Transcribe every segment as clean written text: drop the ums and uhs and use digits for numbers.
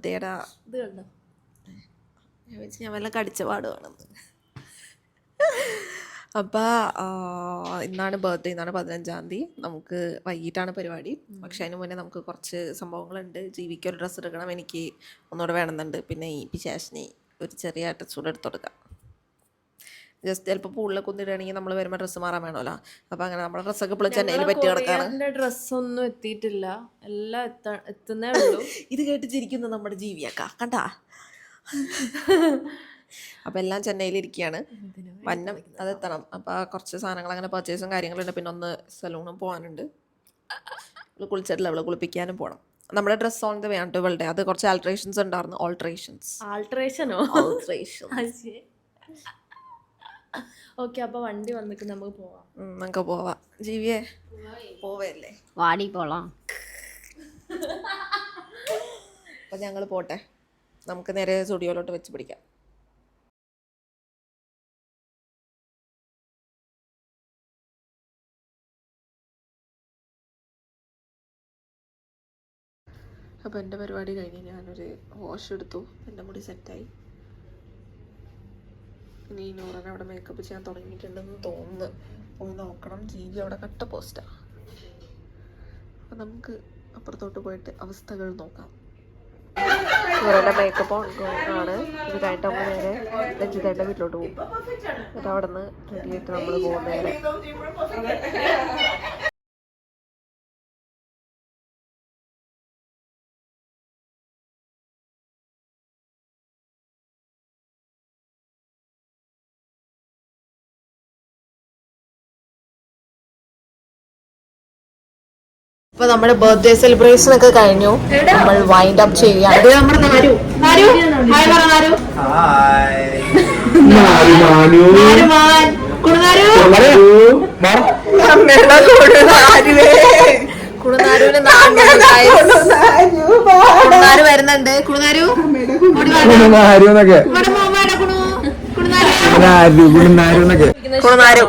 അതേടാ ഇത് കണ്ടോ? ഞാൻ വല്ല കടിച്ച പാടുവാണെന്ന്. അപ്പോൾ ഇന്നാണ് ബർത്ത്ഡേ, ഇന്നാണ് 15-ാം തീയതി. നമുക്ക് വൈകിട്ടാണ് പരിപാടി. പക്ഷെ അതിന് മുന്നേ നമുക്ക് കുറച്ച് സംഭവങ്ങളുണ്ട്. ജീവിക്ക് ഒരു ഡ്രസ്സ് എടുക്കണം, എനിക്ക് ഒന്നുകൂടെ വേണമെന്നുണ്ട്. പിന്നെ ഈ പിശാശിനി ഒരു ചെറിയ ടച്ച് കൂടെ എടുത്തു കൊടുക്കാം. ജസ്റ്റ് ചിലപ്പോൾ പൂളിലൊക്കെ ഒന്നിടുകയാണെങ്കിൽ നമ്മൾ വരുമ്പോൾ ഡ്രസ്സ് മാറാൻ വേണമല്ലോ. അപ്പോൾ അങ്ങനെ നമ്മുടെ ഡ്രസ്സൊക്കെ ഇപ്പോൾ ചെന്നൈയിൽ പറ്റി കിടക്കാണ്. ഡ്രസ്സൊന്നും എത്തിയിട്ടില്ല, എല്ലാം എത്തുന്നേ ഉള്ളൂ. ഇത് കേട്ട് ചിരിക്കുന്നു നമ്മുടെ ജീവിയാക്ക കണ്ടാ. അപ്പോൾ എല്ലാം ചെന്നൈയിലിരിക്കുകയാണ്. വന്നം അതെത്തണം. അപ്പോൾ കുറച്ച് സാധനങ്ങൾ അങ്ങനെ പർച്ചേസും കാര്യങ്ങളുണ്ട്. പിന്നെ ഒന്ന് സലൂണും പോകാനുണ്ട്. അവൾ കുളിച്ചിട്ടില്ല, അവളെ കുളിപ്പിക്കാനും പോകണം. നമ്മുടെ ഡ്രസ്സ് ഓൺ ദ വേ ആണ് ഇവളുടെ. അത് കുറച്ച് ആൾട്രേഷൻസ് ഉണ്ടായിരുന്നു. ആൾട്രേഷനോ? ഓക്കെ, അപ്പോൾ വണ്ടി വന്നിട്ട് നമുക്ക് പോവാം. നമുക്ക് പോവാം. ജീവിയെ പോവല്ലേ, വാടി പോളാം. അപ്പം ഞങ്ങൾ പോട്ടെ. നമുക്ക് നേരെ സ്റ്റുഡിയോയിലോട്ട് വെച്ച് പിടിക്കാം. അപ്പോൾ എൻ്റെ പരിപാടി കഴിഞ്ഞ് ഞാനൊരു വാഷ് എടുത്തു. എൻ്റെ മുടി സെറ്റായി. ഇനി നൂറനെ അവിടെ മേക്കപ്പ് ചെയ്യാൻ തുടങ്ങിയിട്ടുണ്ടെന്ന് തോന്നുന്നു. പോയി നോക്കണം. ജീവി അവിടെ കട്ട പോസ്റ്റാണ്. അപ്പം നമുക്ക് അപ്പുറത്തോട്ട് പോയിട്ട് അവസ്ഥകൾ നോക്കാം. ഇവരുടെ മേക്കപ്പ് ആണ്. ഇത് കഴിഞ്ഞിട്ട് നമ്മൾ നേരെ രഞ്ജിതയുടെ വീട്ടിലോട്ട് പോകും. എന്നിട്ട് അവിടെ നിന്ന് റെഡി ആയിട്ട് നമ്മൾ പോകും നേരെ. ഇപ്പൊ നമ്മുടെ ബർത്ത്ഡേ സെലിബ്രേഷൻ ഒക്കെ കഴിഞ്ഞു. നമ്മൾ വൈൻഡ് അപ്പ് ചെയ്യാം. ഇത് നമ്മുടെ കുണുനാരു വരുന്നുണ്ട്. കുണുനാരു കുണുനാരു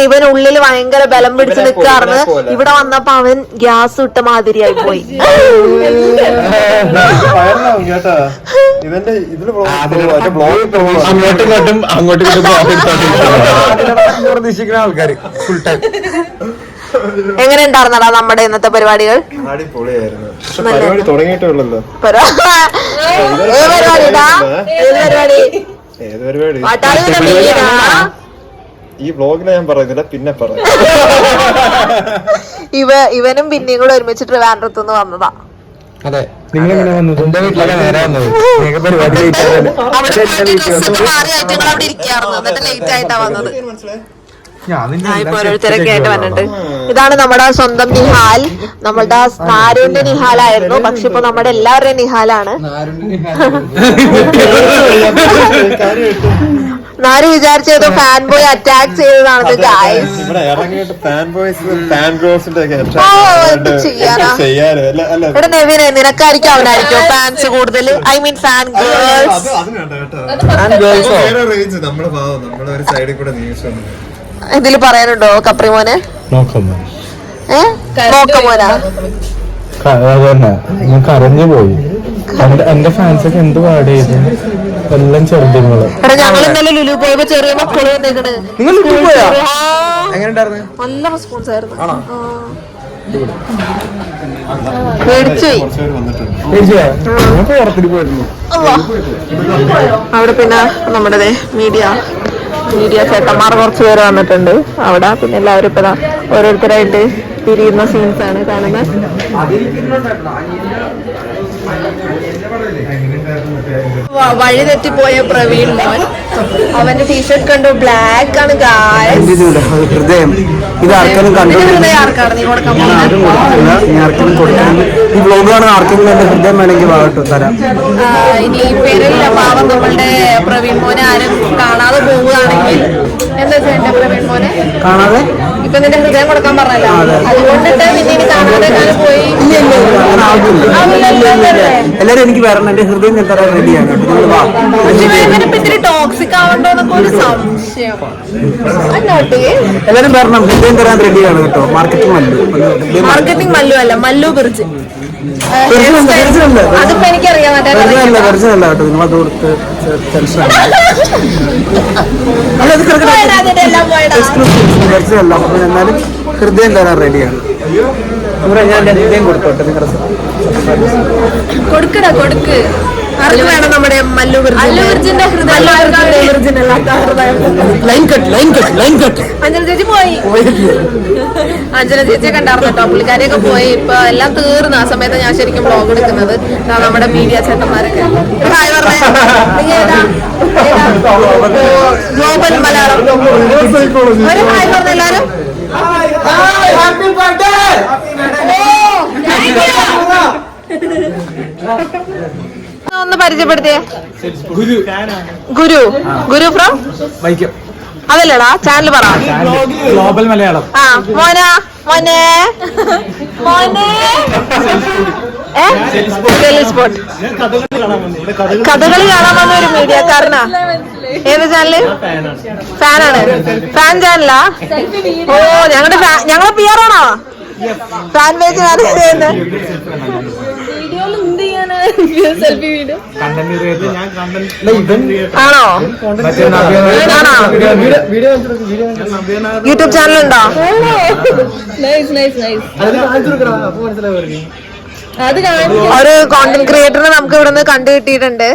ഇവൻ ഉള്ളിൽ ഭയങ്കര ബലം പിടിച്ച് നിൽക്കാറുണ്ട്. ഇവിടെ വന്നപ്പോ അവൻ ഗ്യാസ് ഇട്ട മാതിരിയായി പോയി. ആൾക്കാർ ഫുൾ ടൈം. എങ്ങനെ ഉണ്ടായിരുന്നടാ നമ്മുടെ ഇന്നത്തെ പരിപാടികൾ? പരിപാടി തുടങ്ങിയിട്ടുള്ളല്ലോ. ഈ വ്ലോഗില് ഞാൻ പറയുന്നില്ല, പിന്നെ പറയാം. ഇവനും പിന്നെയും കൂടെ ഒരുമിച്ച് ട്രിവാൻഡ്രത്തുനിന്ന് വന്നതാ. അതെ, നിങ്ങളെങ്ങനെ വന്നത്? എന്റെ വീട്ടിലൊക്കെ നേരെ വന്നത്. പരിപാടി അവിടെ ഇരിക്കാറുണ്ട്. എന്നിട്ട് ലേറ്റ് ആയിട്ടാ വന്നത്. ഓരോരുത്തരൊക്കെ ആയിട്ട് വന്നിട്ട്. ഇതാണ് നമ്മുടെ സ്വന്തം നിഹാൽ. നമ്മളുടെ നാരുവിന്റെ നിഹാലായിരുന്നു, പക്ഷെ ഇപ്പൊ നമ്മുടെ എല്ലാവരുടെയും നിഹാലാണ്. നാര് വിചാരിച്ചത് ഫാൻ ബോയ് അറ്റാക്ക് ചെയ്തതാണ്. ഇവിടെ നെവിനെ നിനക്കായിരിക്കും അവനായിരിക്കും ഫാൻസ് കൂടുതൽ. I mean fan girls. ഇതില് പറയാനുണ്ടോ കപ്രിമോനെ? കരഞ്ഞു പോയി. എന്റെ ഫാൻസൊക്കെ എന്ത് പാട് ചെയ്തു. എല്ലാം ചെറുതുങ്ങള്. ഞങ്ങൾ ഇന്നലെ ലുലു പോയപ്പോ ചെറിയ മക്കള് വന്നേക്കണ്. നല്ല റെസ്പോൺസ് ആയിരുന്നു. അവിടെ പിന്നെ നമ്മുടെ മീഡിയ ചേട്ടന്മാർ കുറച്ച് പേര് വന്നിട്ടുണ്ട് അവിടെ. പിന്നെ എല്ലാവരും ഇപ്പൊ ഓരോരുത്തരായിട്ട് തിരിയുന്ന സീൻസ് ആണ് കാണുന്നത്. വഴി തെറ്റിപ്പോയ പ്രവീൺ മോൻ. അവന്റെ ടീഷർട്ട് കണ്ടു, ബ്ലാക്ക് ആണ്. ഹൃദയം ഇത് ആർക്കെങ്കിലും ആർക്കാണ് നീ കൊടുക്കാൻ ഈ വ്ലോഗ് കാണുന്ന ആർക്കെങ്കിലും എന്റെ ഹൃദയം വേണമെങ്കിൽ വാങ്ങട്ടോ തരാം. ഇനി പേരില്ല പാവം നമ്മളുടെ പ്രവീൺ മോനെ ആരും കാണാതെ പോവുകയാണെങ്കിൽ എന്താ വെച്ചാൽ എന്റെ പ്രവീൺ മോനെ കാണാതെ ഇപ്പൊ നിന്റെ ഹൃദയം കൊടുക്കാൻ പറഞ്ഞല്ലോ, അതുകൊണ്ടിട്ട് നിന്നെ ഇനി കാണാതെ ഞാൻ പോയി. എല്ലാരും എനിക്ക് വരണം, എന്റെ ഹൃദയം ഞാൻ തരാൻ റെഡിയാണ്. ഇത്തിരി ടോക്സിക് ആവണ്ടോന്നൊക്കെ ഒരു സംശയം. എല്ലാരും വരണം, ഹൃദയം തരാൻ റെഡിയാണ് കേട്ടോ. മാർക്കറ്റിംഗ് മല്ലു അല്ല, മല്ലു ബിർജ്. അതിപ്പോ എനിക്കറിയാം. വെർജനല്ല കേട്ടോ, നിങ്ങൾ അത് കൊടുത്ത് വെർജനല്ല. എന്നാലും ഹൃദയം തരാൻ റെഡിയാണ്. ഞാൻ എന്റെ ഹൃദയം കൊടുത്തോട്ടെ നിങ്ങളുടെ കൊടുക്കടാ, കൊടുക്ക്. ആർക്ക് വേണം നമ്മുടെ മല്ലു ബിർജിന്റെ ഹൃദയം? അഞ്ജന ചേച്ചി പോയി. അഞ്ജന ചേച്ചിയെ കണ്ടായിരുന്നു കേട്ടോ, പുള്ളിക്കാരിയൊക്കെ പോയി. ഇപ്പൊ എല്ലാം തീർന്നു. ആ സമയത്ത് ഞാൻ ശരിക്കും വ്ളോഗ് എടുക്കുന്നത്. നമ്മുടെ മീഡിയ ചേട്ടന്മാരൊക്കെ ഗ്ലോബൽ മലയാളം ഒരു ഹായ് പറഞ്ഞ എല്ലാരും. ഒന്ന് പരിചയപ്പെടുത്തിയേ. ഗുരു. ഗുരു ഫ്രം അതല്ലടാ ചാനൽ പറ. ഗ്ലോബൽ മലയാളം. ആ മോനെ സ്പോട്ട് കഥകളി കാണാൻ വന്ന ഒരു മീഡിയക്കാരനാ. ഏത് ചാനല്? ഫാനാണ്. ഫാൻ ചാനലാ? ഓ ഞങ്ങളെ പി ആർ ആണോ? ഫാൻ പേജ് മാനേജ് ചെയ്യുന്നത് ആണോ? യൂട്യൂബ് ചാനലുണ്ടോ? ഒരു കോണ്ടന്റ് ക്രിയേറ്ററിനെ നമുക്ക് ഇവിടെ നിന്ന് കണ്ടു കിട്ടിയിട്ടുണ്ട്.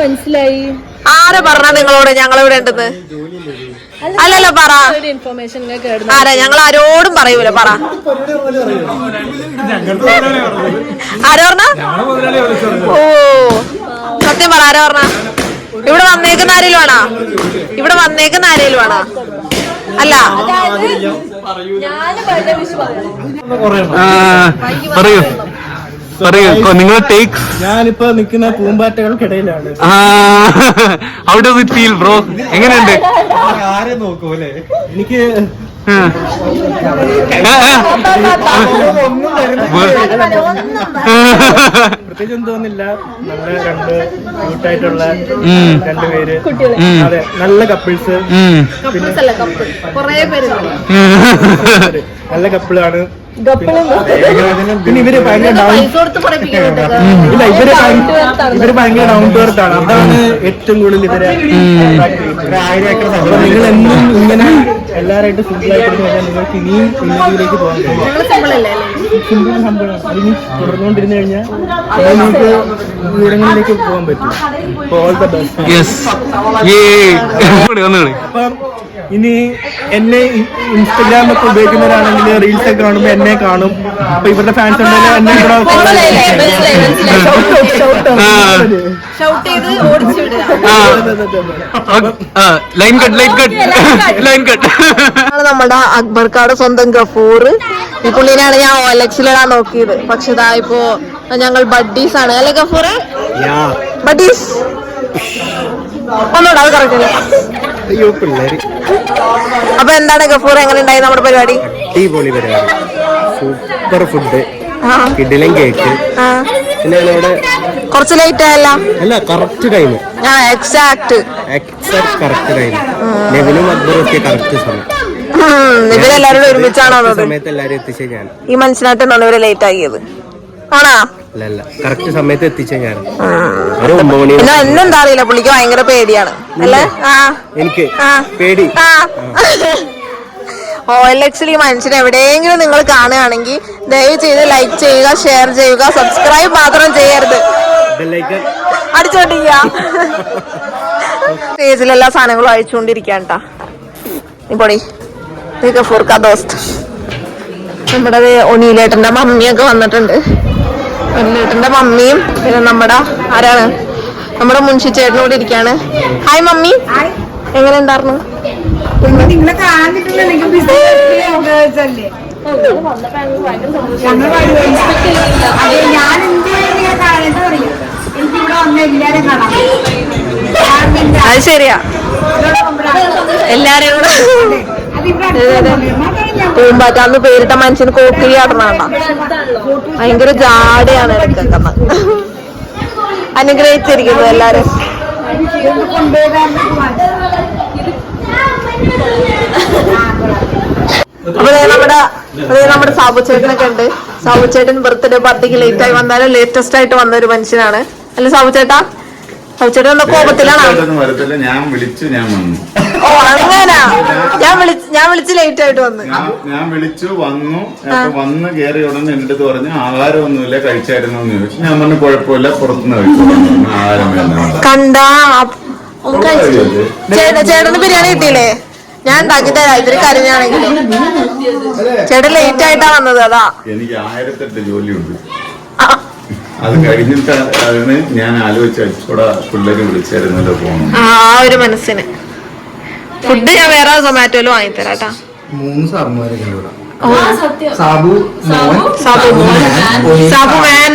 മനസ്സിലായി. ആരാ പറഞ്ഞ നിങ്ങളോട് ഞങ്ങളിവിടെ ഉണ്ടെന്ന്? അല്ലല്ലോ പറ. ആരാ? ഞങ്ങൾ ആരോടും പറയൂല. പറ. ആരാ പറഞ്ഞ? ഓ സത്യം പറ. ആരാ പറഞ്ഞ? ഇവിടെ വന്നേക്കുന്ന ആരേലും ആണോ? ഇവിടെ വന്നേക്കുന്ന ആരേലും ആണോ? അല്ല പറയൂ നിങ്ങൾ ടേക്ക്. ഞാനിപ്പോ നിൽക്കുന്ന പൂമ്പാറ്റകൾക്കിടയിലാണ്. How does it feel bro? എങ്ങനെയുണ്ട്? ആരെ നോക്കൂലേ? എനിക്ക് പ്രത്യേകിച്ചൊന്നും തോന്നില്ല. നല്ല രണ്ട് ക്യൂട്ടായിട്ടുള്ള രണ്ടുപേര്. അതെ, നല്ല കപ്പിൾസ്. പിന്നെ നല്ല കപ്പിളാണ്. പിന്നെ ഇവര് ഭയങ്കര ഭയങ്കര ഡൗൺ ടു എർത്ത് ആണ്. അതാണ് ഏറ്റവും കൂടുതൽ ഇവരെ. നിങ്ങൾ എന്നും ഇങ്ങനെ എല്ലാവരായിട്ട് സിമ്പിൾ ആയിട്ട് നിങ്ങൾക്ക് ഇനിയും ഉന്നതിയിലേക്ക് പോകാൻ കഴിയും. സിമ്പിൾ സംഭവമാണ്. അതിന് തുടർന്നുകൊണ്ടിരുന്നു കഴിഞ്ഞാൽ നിങ്ങൾക്ക് ഉയരങ്ങളിലേക്ക് പോകാൻ പറ്റും. All the best. അപ്പം ഇനി എന്നെ ഇൻസ്റ്റഗ്രാമൊക്കെ ഉപയോഗിക്കുന്നവരാണെങ്കിൽ റീൽസ് ഒക്കെ കാണുമ്പോൾ എന്നെ കാണും. അപ്പൊ ഇവരുടെ ഫാൻസ് ഉണ്ടെങ്കിൽ എന്നെ നമ്മുടെ അക്ബർക്കാട് സ്വന്തം ഗഫൂർ. ഈ പുള്ളിനെയാണ് ഞാൻ OLX-ലിടാൻ നോക്കിയത്. പക്ഷെ ഇതാ ഇപ്പോ ഞങ്ങൾ ബഡ്ഡീസ് ആണ് അല്ലെ ഗഫൂറെ? ബഡ്ഡീസ് ഒന്നുകൂടെ അത് കറക്റ്റ് അല്ലേ? അപ്പൊ എന്താണ് ഗഫൂർ, എങ്ങനെ ഉണ്ടായി നമ്മുടെ പരിപാടി? അടിപൊളി പരിപാടി. സൂപ്പർ ഫുഡ്, കിടിലൻ കേക്ക്. പിന്നെ ഇവിടെ കുറച്ച് ലേറ്റ് ആയല്ല? അല്ല, correct time. Exact correct time. ലെവലും അക്ബറും ഒക്കെ കറക്റ്റ് സമയം. ഇവരെല്ലാരും ഒരുമിച്ചാണോ സമയത്ത് എല്ലാരും എത്തിച്ച ഞാൻ. ഈ മനസ്സിലായിട്ടാണ് ഇവര് ലേറ്റ് ആക്കിയത് ആണോ? അല്ല, കറക്റ്റ് സമയത്ത് എത്തിച്ച ഞാൻ. എന്നെന്താ അറിയില്ല, പുള്ളിക്ക് ഭയങ്കര പേടിയാണ് അല്ലേ? എനിക്ക് പേടി. OLX-ൽ ഈ മനുഷ്യനെ എവിടെയെങ്കിലും നിങ്ങൾ കാണുകയാണെങ്കിൽ ദയവ് ചെയ്ത് ലൈക്ക് ചെയ്യുക, ഷെയർ ചെയ്യുക, സബ്സ്ക്രൈബ് മാത്രം ചെയ്യരുത്. അടിച്ചോണ്ടിരിക്ക. സ്റ്റേജിൽ എല്ലാ സാധനങ്ങളും അഴിച്ചുകൊണ്ടിരിക്കാൻ ട്ടാ. ഇപ്പൊടി ഫുർക്ക ദോസ്ത്. നമ്മുടെ ഒനീലേട്ടന്റെ മമ്മിയൊക്കെ വന്നിട്ടുണ്ട്. ഒനീലേട്ടന്റെ മമ്മിയും പിന്നെ നമ്മുടെ ആരാണ്, നമ്മുടെ മുൻഷി ചേട്ടനും കൂടി ഇരിക്കാണ്. ഹായ് മമ്മി, എങ്ങനെ ഉണ്ടായിരുന്നു? നിങ്ങളെ കാണിട്ടില്ല. ഞാൻ എന്ത് കാണാൻ എനിക്കിവിടെ വന്ന എല്ലാരും കാണാം. അത് ശരിയാ, എല്ലാരെയും കൂടെ പൂമ്പാറ്റാന്ന് പേരിട്ട മനുഷ്യന് കോക്കിലി ആടണണ്ട. ഭയങ്കര ജാടയാണ് ഇടയ്ക്കൊക്കെ. അനുഗ്രഹിച്ചിരിക്കുന്നു എല്ലാരും. അപ്പൊ നമ്മുടെ സാബു ചേട്ടനൊക്കെ ഉണ്ട്. സാബു ചേട്ടൻ ബർത്ത്ഡേ പാർട്ടിക്ക് ലേറ്റ് ആയി വന്നാലും ലേറ്റസ്റ്റ് ആയിട്ട് വന്ന ഒരു മനുഷ്യനാണ് അല്ലെ സാബു ചേട്ടാ? സാബു ചേട്ടൻ എന്താ കോപത്തിലാണോ? ഓ അങ്ങനാ, ഞാൻ വിളിച്ച് ലേറ്റ് ആയിട്ട് വന്നു. ഞാൻ വിളിച്ചു വന്ന് കയറി ഉടനെ എന്റെ അടുത്ത് പറഞ്ഞു ആഹാരമൊന്നുമില്ല, കഴിച്ചായിരുന്നു എന്ന് ചോദിച്ചു. ഞാൻ പറഞ്ഞു കുഴപ്പമില്ല, പുറത്തുനിന്ന് കഴിച്ചു, ആഹാരം വേണ്ട. കണ്ടാ ചേട്ടന് ബിരിയാണി കിട്ടിയില്ലേ? ഞാൻ ഉണ്ടാക്കി തരാം, ഇത്തിരി കരഞ്ഞാണെങ്കിലും. ചേട്ടൻ ലേറ്റ് ആയിട്ടാ വന്നത്, അതാ. എനിക്ക് 1008 ജോലിയുണ്ട്. അത് കഴിഞ്ഞിട്ടാണ് ഞാൻ ആലോചിച്ച അച്ചൂടെ പിള്ളേര് വിളിച്ചായിരുന്നല്ലോ പോകണം. ആ ഒരു മനസ്സിന്. ഫുഡ് ഞാൻ വേറെ സൊമാറ്റോയില് വാങ്ങിത്തരാട്ടാ. 3 സാറുമാരൊക്കെ ഇവിടെ. സാബു മാൻ,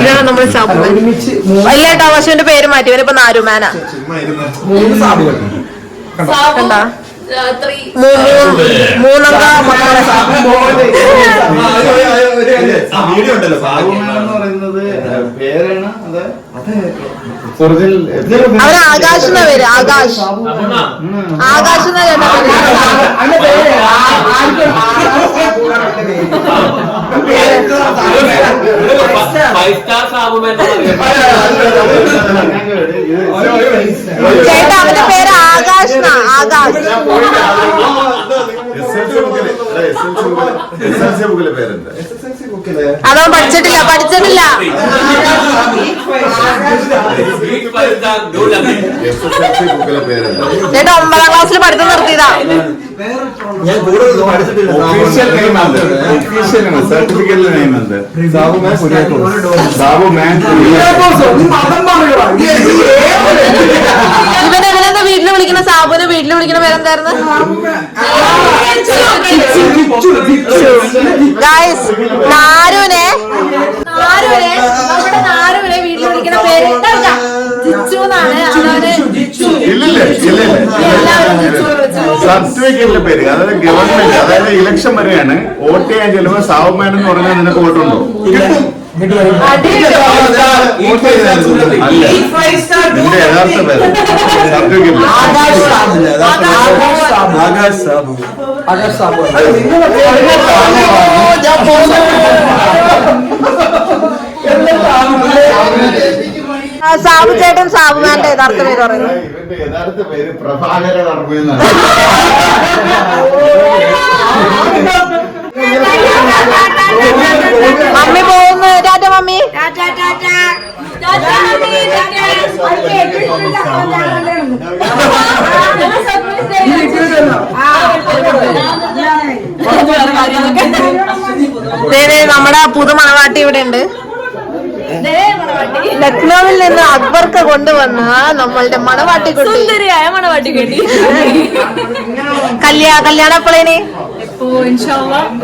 ഇതാണ് നമ്മുടെ സാബു മാൻ. അല്ലേട്ടാ, പക്ഷെ എന്റെ പേര് മാറ്റി, ഇവനിപ്പോ നാരുമാനാ. 3 സാബുകൾ കണ്ടാ? മൂന്നംഗ മക്കളെ അവര് ആകാശ് എന്ന പേര്. ആകാശ് എന്ന ചേട്ടാ ചേട്ടാ, അവന്റെ പേര് ആകാശ് എന്നാ. ആകാശ് അതവൻ പഠിച്ചിട്ടില്ല. ചേട്ടാ 9ാം ക്ലാസ്സിൽ പഠിത്തം നിർത്തിയതാ. ഇവനെന്താ വീട്ടിൽ വിളിക്കുന്ന സാബുവിനെ വീട്ടിൽ വിളിക്കുന്ന പേരെന്തായിരുന്നു? ഗായ്സ്, നാരുവിനെ നമ്മുടെ നാരുവിനെ വീട്ടിൽ വിളിക്കുന്ന പേര് ജിച്ചു എന്നാണ്. സർട്ടിഫിക്കറ്റിലെ പേര്, അതായത് ഗവൺമെന്റ്, അതായത് ഇലക്ഷൻ വരെയാണ്. വോട്ട് ചെയ്യാൻ ചെല്ലുമ്പോ സാവുമാൻ എന്ന് പറഞ്ഞാൽ നിനക്ക് വോട്ടുണ്ടോ? നിന്റെ യഥാർത്ഥ പേര് സർട്ടിഫിക്കറ്റ് സാബു ചേട്ടൻ സാബുമാന്റെ യഥാർത്ഥ പേര് പറയുന്നു. ഇവന്റെ യഥാർത്ഥ പേര് പ്രഭാകര വർമ്മ എന്നാണ്. മമ്മി പോകുന്നു. ടാറ്റ മമ്മി. നമ്മുടെ പുതു മണവാട്ടി ഇവിടെ ഉണ്ട്. ലക്നൌവിൽ നിന്ന് അക്ബർക്ക് കൊണ്ടുവന്ന നമ്മളുടെ മണവാട്ടിക്കുട്ടി. സുന്ദരിയായ മണവാട്ടിക്കുട്ടി. കല്യാണം എപ്പോഴേന്?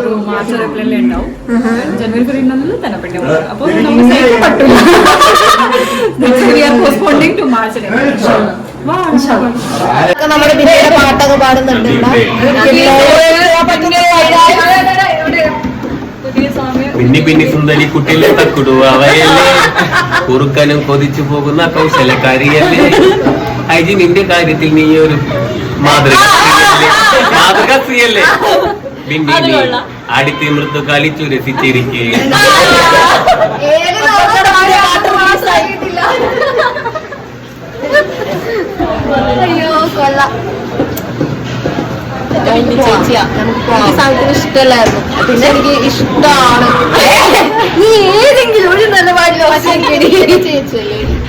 ഒരു മാർച്ച് ഏപ്രിലിൽ ഉണ്ടാവും. ജനുവരി ഫെബ്രുവരി തന്നെ പെട്ടെന്ന്. അപ്പോൾ നമ്മുടെ ബിന്നിയുടെ പാട്ടൊക്കെ പാടുന്നുണ്ട്. പിന്നി സുന്ദരി കുട്ടിലെ തക്കുടുവ അവയല്ലേ, കുറുക്കനും കൊതിച്ചു പോകുന്ന കൗശലക്കാരിയല്ലേ. ഹൈജി, നിന്റെ കാര്യത്തിൽ നീ ഒരു മാതൃക സ്ത്രീയല്ലേ. ബിന്നി നീ അടിത്തി മൃദു കളിച്ചു രസിച്ചിരിക്കേ. അയ്യോ കൊള്ളാം. ഇഷ്ടമല്ലായിരുന്നു, പിന്നെ എനിക്ക് ഇഷ്ടമാണ്. നീ ഏതെങ്കിലും ഒരു നിലപാടിലോ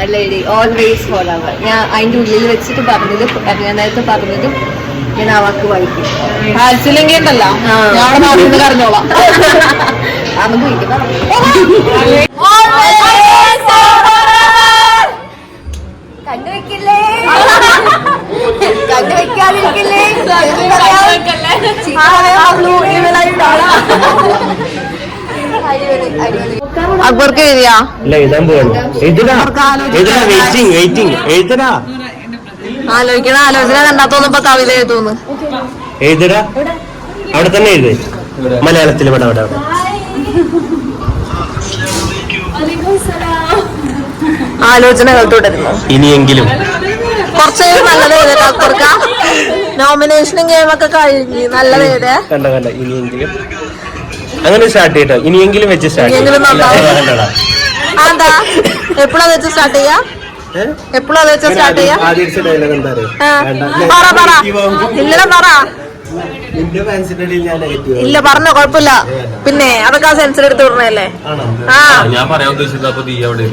അല്ലേടി ഓൾവേസ് ഫോളോ. ഞാൻ അതിന്റെ ഉള്ളിൽ വെച്ചിട്ട് പറഞ്ഞത്, ഞാൻ നേരത്തെ പറഞ്ഞതും ഞാൻ ആ വാക്ക് വായിക്കും. താല്പര്യമെങ്കിൽ ഉണ്ടല്ലോ, ഞാൻ നാട്ടിൽ കറിഞ്ഞോളാം. കണ്ടുവെക്കില്ലേ, കണ്ടുവെക്കാതിരിക്കില്ലേ. അക്ബർക്ക് എഴുതിയാ ഇല്ല എഴുതാൻ പോവാണ്. എഴുതടാ വെയിറ്റിംഗ് എഴുതടാ ആലോചിക്കണ ആലോചന കണ്ടാത്തോന്നും ഇപ്പൊ കവിത എഴുതൂന്ന്. എഴുതടാ അവിടെ തന്നെ എഴുത് മലയാളത്തിൽ ഇവിടെ അവിടെ അവിടെ. ആലോചനകൾ തുടരുന്നു. ഇനിയെങ്കിലും കുറച്ച് നല്ലത് എഴുതട്ടെ അക്ബർക്ക. നോമിനേഷനും ഗെയിമൊക്കെ കഴിഞ്ഞ് നല്ലത് എഴുതേ. കണ്ട ഇനിയെങ്കിലും അങ്ങനെ സ്റ്റാർട്ട് ചെയ്യട്ടോ. ഇനിയെങ്കിലും വെച്ച് സ്റ്റാർട്ട് ഇനിയെങ്കിലും നന്നാവും. എന്താ എപ്പോഴാ വെച്ച് സ്റ്റാർട്ട് ചെയ്യാ? എപ്പോഴും അത് വെച്ചാ സ്റ്റാർട്ട് ചെയ്യാം. ഇല്ലടാ പറ. ഇല്ല പറഞ്ഞോ കുഴപ്പമില്ല. പിന്നെ അതൊക്കെ ആ സെൻസർ എടുത്ത് വിടണല്ലേ. ആ ഞാൻ പറയാൻ ഉദ്ദേശിച്ചത് അപ്പൊ നീ അവിടെ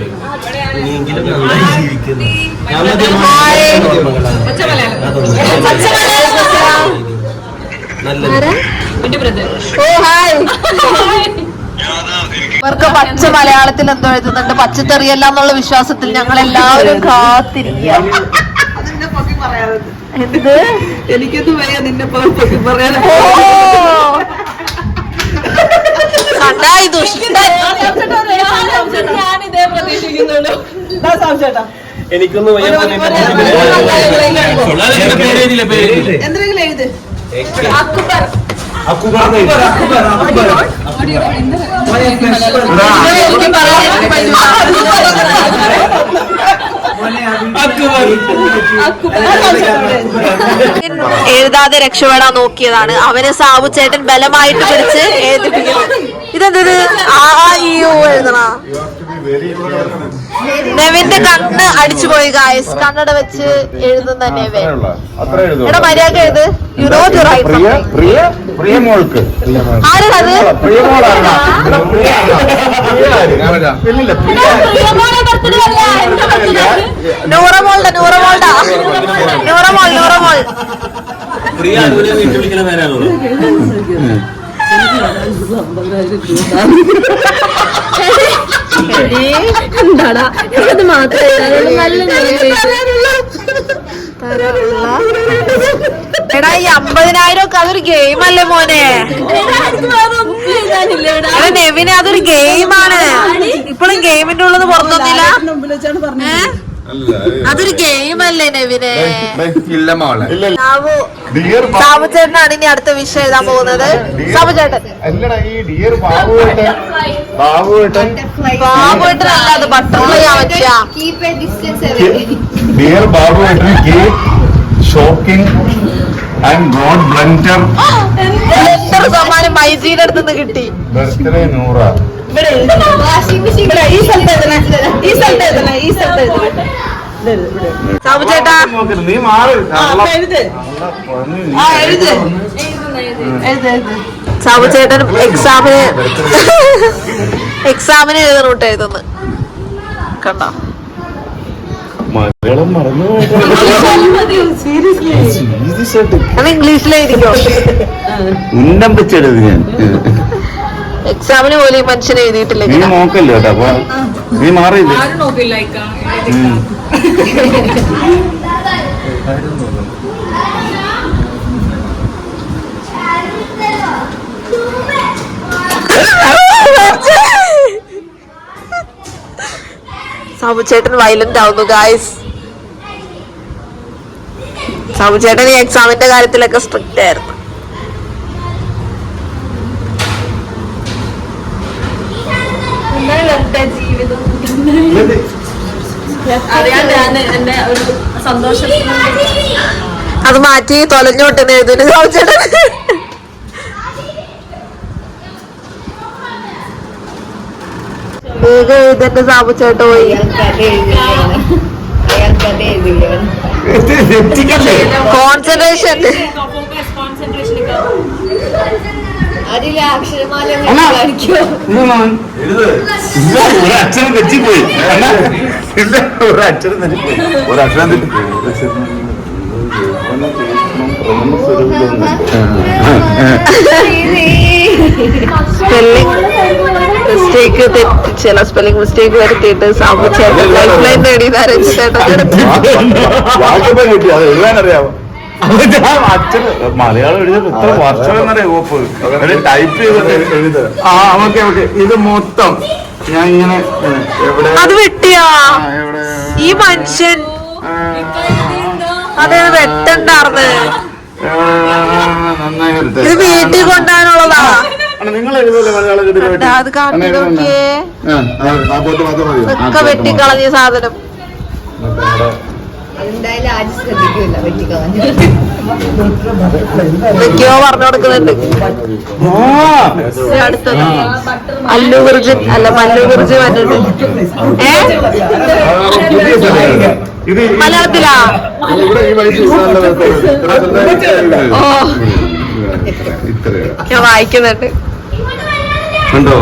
ഇവർക്ക് പച്ച മലയാളത്തിൽ എന്തോ എഴുതുന്നുണ്ട്. പച്ചത്തെറിയല്ല എന്നുള്ള വിശ്വാസത്തിൽ ഞങ്ങൾ എല്ലാവരും കാത്തിരിക്കുക. എന്ത് എനിക്കത് വയ്യ നിന്നെ പൊക്കി പറയാൻ. കണ്ടായി ദുഷ്ടൻ. ഞാനിതേ പ്രതീക്ഷിക്കുന്നുള്ളൂ. എനിക്കൊന്നും എന്തെങ്കിലും എഴുത്. എഴുതാതെ രക്ഷപ്പെടാൻ നോക്കിയതാണ്. അവനെ സാബു ചേട്ടൻ ബലമായിട്ട് പിടിച്ച് എഴുതിപ്പിക്കുന്നത്. ഇതെന്തത് എഴുതണ. നെവിന്റെ കണ്ണ് അടിച്ചുപോയി ഗായ്സ്. കണ്ണട വെച്ച് എഴുതുന്ന നെവൻ. എടാ മര്യാദ എഴുത്. യു നോ ടു റൈറ്റ് ആരാണത്? നൂറമോൾ. എന്താടാ ഇത് മാത്രമേ എടാ ഈ 50,000 ഒക്കെ അതൊരു ഗെയിം അല്ലേ മോനെ? നെവിന് അതൊരു ഗെയിമാണ്. ഇപ്പോഴും ഗെയിമിന്റെ ഉള്ളത് പുറത്തൊന്നില്ല. അതൊരു ഗെയിം അല്ലേ നെവിനെ? സാബു ചേട്ടനാണ് ഇനി അടുത്ത വിഷയം എഴുതാൻ പോകുന്നത്. സാബു ചേട്ടൻ ബാബുവേട്ടനല്ല, അത് ബട്ടർഫ്ലൈ ആവശ്യ. ഡിയർ ബാബുവേട്ടൻ keep shocking and god blunder. സമ്മാനം മൈജിയുടെ അടുത്തുനിന്ന് കിട്ടി. ബർത്ത്ഡേ നൂറ. സാബു ചേട്ടാ നീ മാറി. സാബു ചേട്ടൻ എക്സാമിന് എഴുതണോട്ട് എഴുതുന്നു. കണ്ടോ മലയാളം മറന്നു. അത് ഇംഗ്ലീഷിലായിരിക്കോ? ഉന്നം വെച്ചെടുത്ത് ഞാൻ എക്സാമിന് പോലും ഈ മനുഷ്യൻ എഴുതിയിട്ടില്ല. നീ നോക്കല്ലോ കേട്ടോ. അപ്പൊ നീ മാറിയില്ലേ? ആരും നോക്കില്ല. സാബു ചേട്ടൻ വയലന്റ് ആവുന്നു ഗായ്സ്. സാബു ചേട്ടൻ ഈ എക്സാമിന്റെ കാര്യത്തിലൊക്കെ സ്ട്രിക്റ്റ് ആയിരുന്നു. ജീവിതം അറിയാണ്ട് ഞാൻ എന്റെ ഒരു സന്തോഷം അത് മാറ്റി തൊലഞ്ഞോട്ടെന്ന് എഴുതുന്നു സാബു ചേട്ടൻ. വേഗം എഴുതന്റെ സാബു ചേട്ടൻ പോയി. കോൺസെൻട്രേഷൻ ഒരക്ഷരം തെറ്റിപ്പോയി. ഒരക്ഷരം തെറ്റിപ്പോയി. ഒരക്ഷരം തെറ്റിപ്പോയി. സ്പെല്ലിംഗ് മിസ്റ്റേക്ക് തെറ്റിച്ചല്ല. സ്പെല്ലിംഗ് മിസ്റ്റേക്ക് വരുത്തിയിട്ട് സാബു ചേട്ടൻ ലൈഫ് ലൈൻ നേടിയതാ. രഞ്ജിത്തേട്ടൻ കിട്ടി. അത് എഴുതാനറിയാമോ? അച്ഛൻ മലയാളം എഴുതിയത് ഇത്ര വർഷം എന്നറിയാം ഓപ്പ് ടൈപ്പ് ചെയ്തിട്ട് ഓക്കെ ഇത് മൊത്തം ഞാൻ ഇങ്ങനെ എവിടെ അത് വെട്ടിയാ എവിടെ ഈ മനുഷ്യൻ അത് വെട്ടണ്ടാർന്ന് നന്നായി വരട്ടെ. ഇത് വീട്ടിൽ കൊണ്ടുപോകാനുള്ളതാ നിങ്ങൾ എഴുതൂല്ലേ മലയാളം കിട്ടിയിട്ട് അത് കാട്ടി നോക്കിയേ ഒക്കെ വെട്ടിക്കളഞ്ഞ സാധനം എന്തായാലും ആരും ശ്രദ്ധിക്കില്ല വെട്ടിക്കളഞ്ഞു. എന്തൊക്കെയോ പറഞ്ഞു കൊടുക്കുന്നുണ്ട്. അടുത്തത് അല്ലു വിർജിൻ അല്ല മല്ലു വിർജിൻ വന്നിട്ടുണ്ട്. ഇത് മലയാളത്തിലാ? ഇവിടെ ഈ വയസ്സിൽ ഓ ഞാൻ വായിക്കുന്നുണ്ട്. കണ്ടോ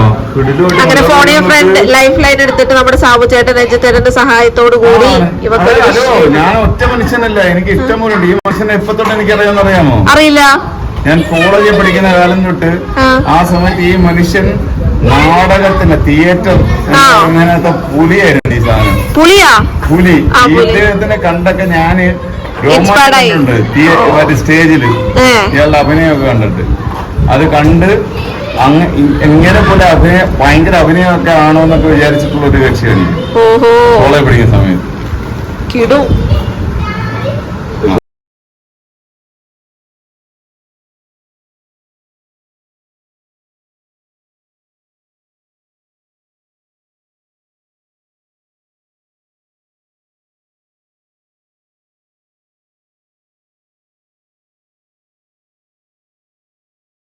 അങ്ങനെ ഫോണിൽ ഫ്രണ്ട് ലൈഫ് ലൈൻ എടുത്തിട്ട് നമ്മുടെ സാബു ചേട്ടൻ രഞ്ജിത്തേട്ടന്റെ സഹായത്തോടു കൂടി ഇവർക്ക് ഹലോ ഞാൻ ഒറ്റ മനുഷ്യനല്ല, എനിക്ക് ഇഷ്ടം പോലെ ഈ മനുഷ്യനെ എപ്പോ തൊട്ട് എനിക്ക് അറിയാമെന്നറിയാമോ? അറിയില്ല. ഞാൻ കോളേജിൽ പഠിക്കുന്ന കാലം തൊട്ട് ആ സമയത്ത് ഈ മനുഷ്യൻ നാടകത്തിന് തിയേറ്റർ അങ്ങനത്തെ പുലിയായിരുന്നു ഈ സാധനം. പുലിയാ? പുലി. ഈ ഇദ്ദേഹത്തിനെ കണ്ടൊക്കെ ഞാന് രോമാഞ്ചിട്ടുണ്ട് സ്റ്റേജില് ഇയാളുടെ അഭിനയമൊക്കെ കണ്ടിട്ട്. അത് കണ്ട് എങ്ങനെ പോലെ ഭയങ്കര അഭിനയമൊക്കെ ആണോ എന്നൊക്കെ വിചാരിച്ചിട്ടുള്ള ഒരു കക്ഷിയാണ് കോളേജ് പഠിക്കുന്ന സമയത്ത്.